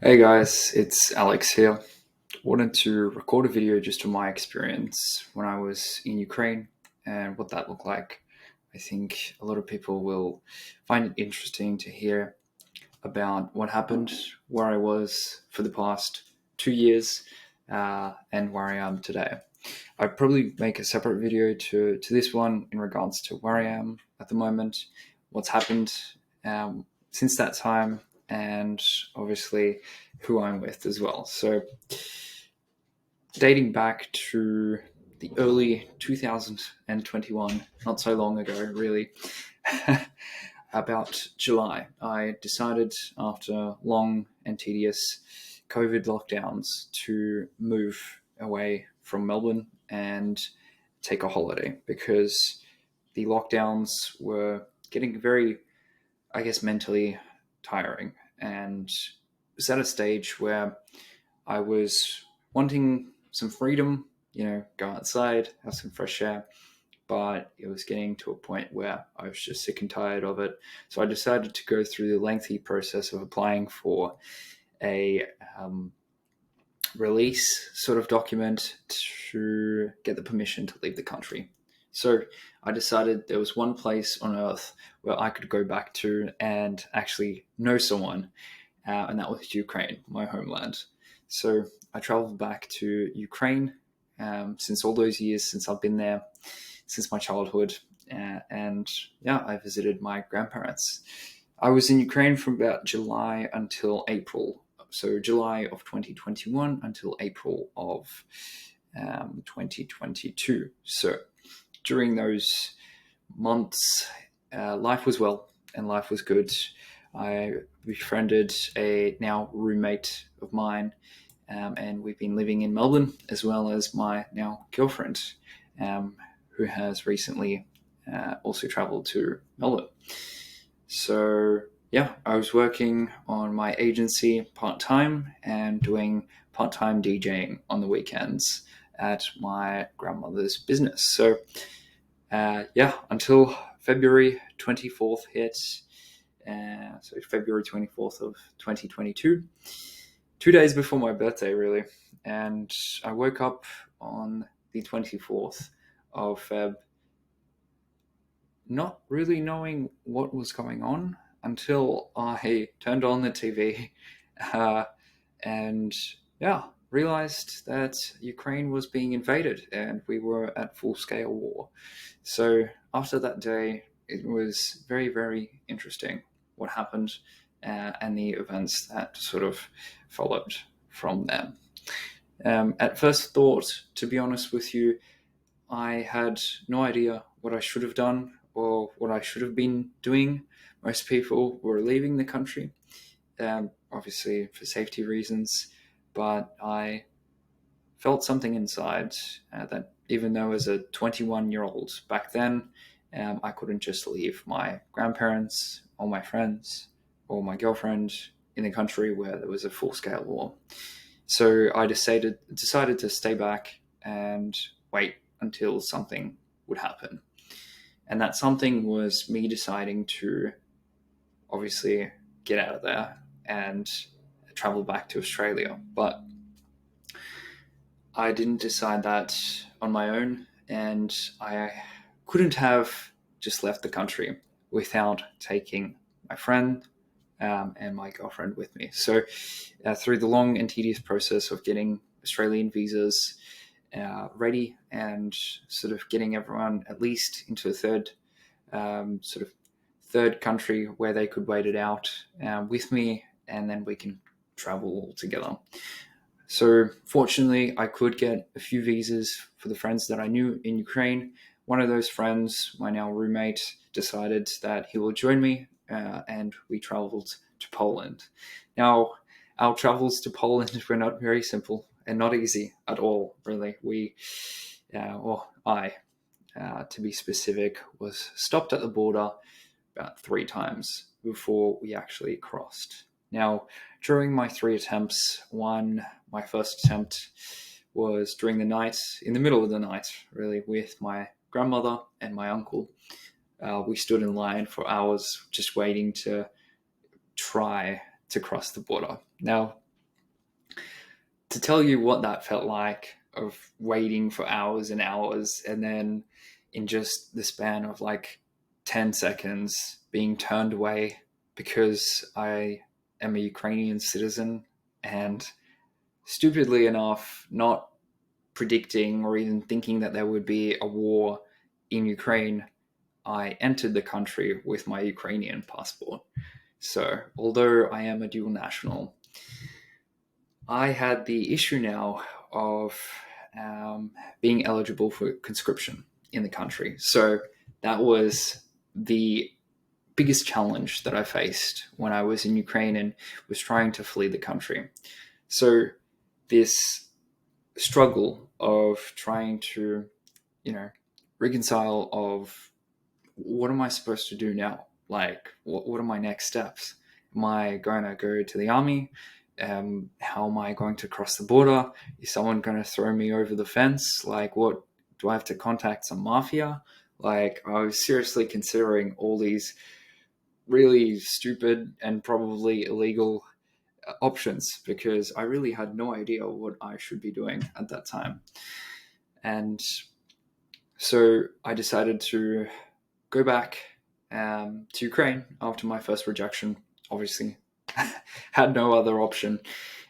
Hey guys, it's Alex here. Wanted to record a video just on my experience when I was in Ukraine and what that looked like. I think a lot of people will find it interesting to hear about what happened, where I was for the past 2 years, and where I am today. I'd probably make a separate video to this one in regards to where I am at the moment, what's happened since that time, and obviously who I'm with as well. So, dating back to the early 2021, not so long ago, really, about July, I decided after long and tedious COVID lockdowns to move away from Melbourne and take a holiday because the lockdowns were getting very, I guess, mentally tiring. And it was at a stage where I was wanting some freedom, go outside, have some fresh air, but it was getting to a point where I was just sick and tired of it. So I decided to go through the lengthy process of applying for a release sort of document to get the permission to leave the country. So I decided there was one place on earth where I could go back to and actually know someone, and that was Ukraine, my homeland. So I traveled back to Ukraine since all those years since I've been there, since my childhood, and yeah, I visited my grandparents. I was in Ukraine from about July until April. So July of 2021 until April of 2022. So during those months, life was well and life was good. I befriended a now roommate of mine, and we've been living in Melbourne, as well as my now girlfriend, who has recently also traveled to Melbourne. So yeah, I was working on my agency part-time and doing part-time DJing on the weekends at my grandmother's business. So until February 24th hit, so February 24th of 2022, 2 days before my birthday, really. And I woke up on the 24th of Feb, not really knowing what was going on until I turned on the TV and realized that Ukraine was being invaded and we were at full-scale war. So after that day, it was very, very interesting what happened and the events that sort of followed from them. At first thought, to be honest with you, I had no idea what I should have done or what I should have been doing. Most people were leaving the country, obviously for safety reasons, but I felt something inside that even though as a 21-year-old back then, I couldn't just leave my grandparents or my friends or my girlfriend in a country where there was a full-scale war. So I decided to stay back and wait until something would happen. And that something was me deciding to obviously get out of there and travel back to Australia. But I didn't decide that on my own, and I couldn't have just left the country without taking my friend and my girlfriend with me. So through the long and tedious process of getting Australian visas ready and sort of getting everyone at least into a third country where they could wait it out with me, and then we can travel all together. So fortunately, I could get a few visas for the friends that I knew in Ukraine. One of those friends, my now roommate, decided that he will join me, and we traveled to Poland. Now, our travels to Poland were not very simple and not easy at all, really. I, to be specific, was stopped at the border about 3 times before we actually crossed. Now, during my 3 attempts, my first attempt was during the night, in the middle of the night, really, with my grandmother and my uncle. We stood in line for hours just waiting to try to cross the border. Now, to tell you what that felt like of waiting for hours and hours, and then in just the span of like 10 seconds being turned away because I am a Ukrainian citizen, and stupidly enough, not predicting or even thinking that there would be a war in Ukraine, I entered the country with my Ukrainian passport. So, although I am a dual national, I had the issue now of being eligible for conscription in the country. So, that was the biggest challenge that I faced when I was in Ukraine and was trying to flee the country. So, this struggle of trying to, reconcile of what am I supposed to do now? Like, what are my next steps? Am I going to go to the army? How am I going to cross the border? Is someone going to throw me over the fence? Like, what do I have to contact some mafia? Like, I was seriously considering all these really stupid and probably illegal options because I really had no idea what I should be doing at that time. And so I decided to go back to Ukraine after my first rejection. Obviously, had no other option.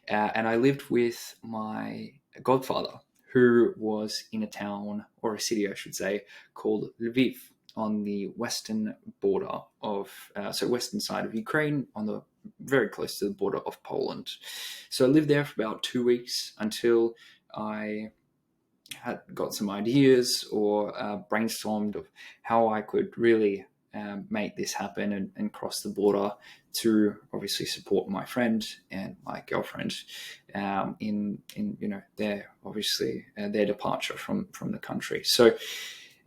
And I lived with my godfather, who was in a town, or a city, I should say, called Lviv on the western border of, western side of Ukraine, on the very close to the border of Poland. So I lived there for about 2 weeks until I had got some ideas or brainstormed of how I could really make this happen and cross the border to obviously support my friend and my girlfriend in their obviously their departure from the country. So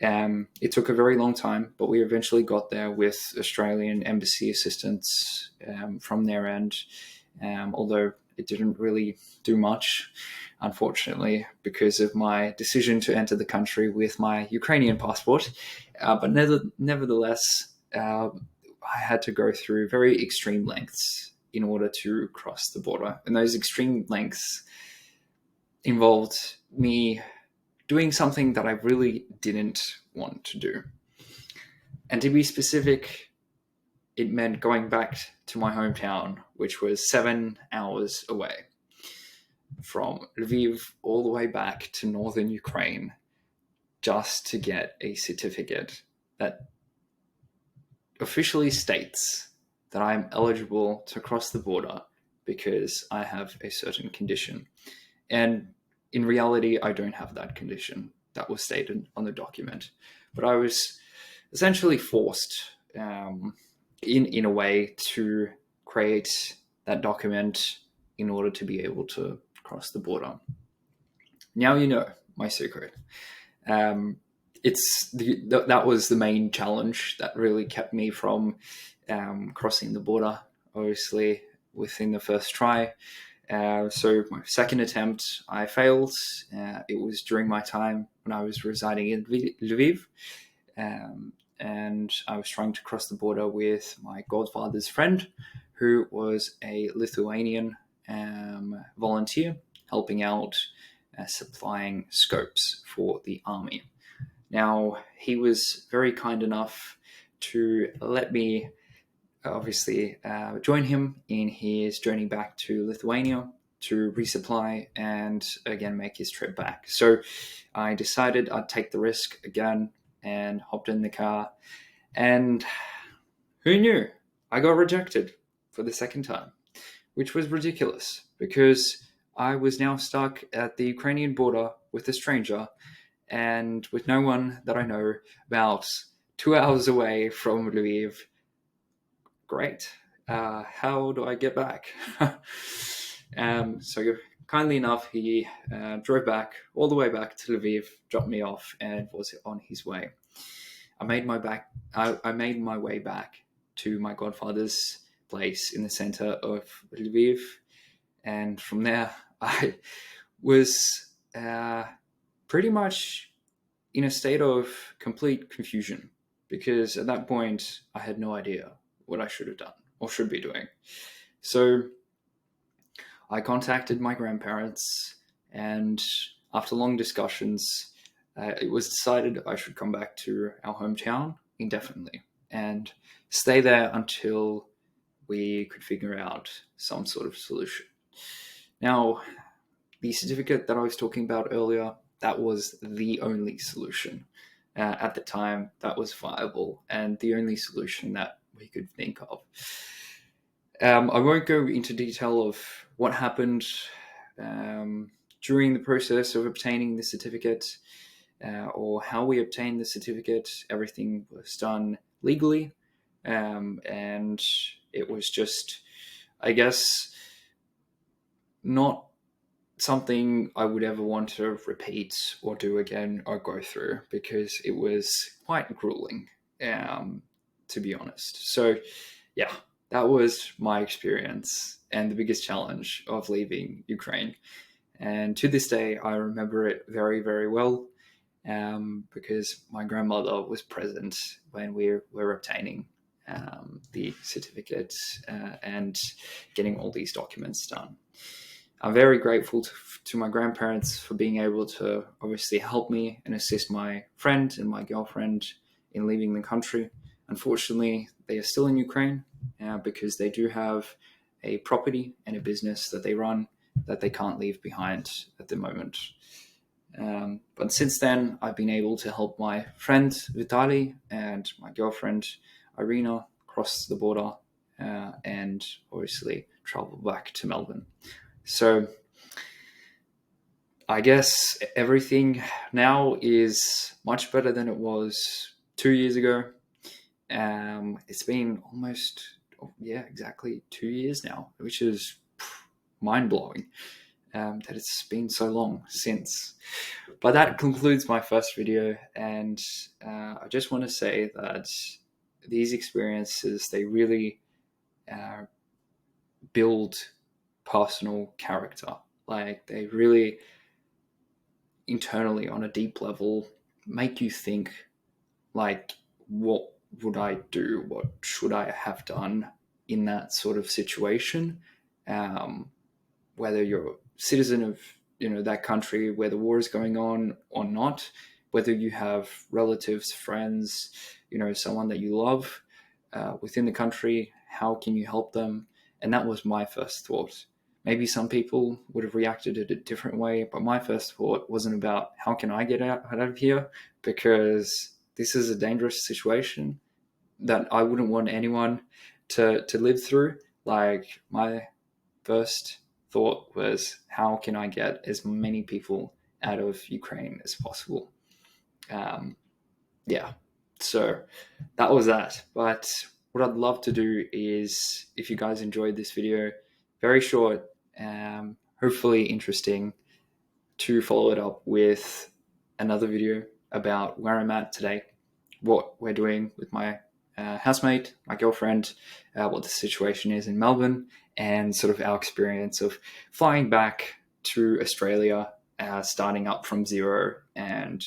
it took a very long time, but we eventually got there with Australian embassy assistance from their end, although it didn't really do much, unfortunately, because of my decision to enter the country with my Ukrainian passport. But nevertheless, I had to go through very extreme lengths in order to cross the border. And those extreme lengths involved me doing something that I really didn't want to do. And to be specific, it meant going back to my hometown, which was 7 hours away, from Lviv all the way back to northern Ukraine, just to get a certificate that officially states that I am eligible to cross the border because I have a certain condition. And in reality, I don't have that condition that was stated on the document. But I was essentially forced in a way to create that document in order to be able to cross the border. Now you know my secret. That was the main challenge that really kept me from crossing the border, obviously, within the first try. So my second attempt, I failed. It was during my time when I was residing in Lviv, and I was trying to cross the border with my godfather's friend, who was a Lithuanian volunteer helping out supplying scopes for the army. Now, he was very kind enough to let me obviously join him in his journey back to Lithuania to resupply and again make his trip back. So I decided I'd take the risk again and hopped in the car. And who knew? I got rejected for the second time, which was ridiculous because I was now stuck at the Ukrainian border with a stranger and with no one that I know, about 2 hours away from Lviv. Great. How do I get back? So kindly enough, he drove back all the way back to Lviv, dropped me off, and was on his way. I made my way back to my godfather's place in the center of Lviv, and from there I was pretty much in a state of complete confusion, because at that point I had no idea what I should have done or should be doing. So I contacted my grandparents, and after long discussions, it was decided I should come back to our hometown indefinitely and stay there until we could figure out some sort of solution. Now, the certificate that I was talking about earlier, that was the only solution. At the time, that was viable and the only solution that we could think of. I won't go into detail of what happened during the process of obtaining the certificate or how we obtained the certificate. Everything was done legally, and it was just, I guess, not something I would ever want to repeat or do again or go through, because it was quite grueling, to be honest. So yeah, that was my experience and the biggest challenge of leaving Ukraine. And to this day, I remember it very, very well, because my grandmother was present when we were obtaining the certificate and getting all these documents done. I'm very grateful to my grandparents for being able to obviously help me and assist my friend and my girlfriend in leaving the country. Unfortunately, they are still in Ukraine because they do have a property and a business that they run that they can't leave behind at the moment. But since then, I've been able to help my friend Vitaly and my girlfriend Irina cross the border and obviously travel back to Melbourne. So I guess everything now is much better than it was 2 years ago. It's been almost, exactly 2 years now, which is mind-blowing that it's been so long since. But that concludes my first video, and I just want to say that these experiences, they really build personal character. Like, they really internally, on a deep level, make you think, like, what would I do? What should I have done in that sort of situation? Whether you're a citizen of that country where the war is going on or not, whether you have relatives, friends, someone that you love within the country, how can you help them? And that was my first thought. Maybe some people would have reacted in a different way, but my first thought wasn't about how can I get out of here, because this is a dangerous situation that I wouldn't want anyone to live through. Like, my first thought was, how can I get as many people out of Ukraine as possible? So that was that. But what I'd love to do is, if you guys enjoyed this video, very short, hopefully interesting, to follow it up with another video about where I'm at today, what we're doing with my housemate, my girlfriend, what the situation is in Melbourne, and sort of our experience of flying back to Australia, starting up from zero. And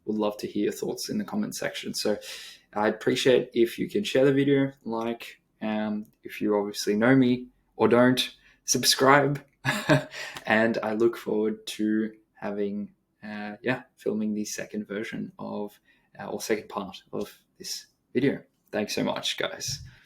would love to hear your thoughts in the comment section. So I'd appreciate if you could share the video, like, if you obviously know me or don't, subscribe. And I look forward to having, filming the second version of, or second part of this video. Thanks so much, guys.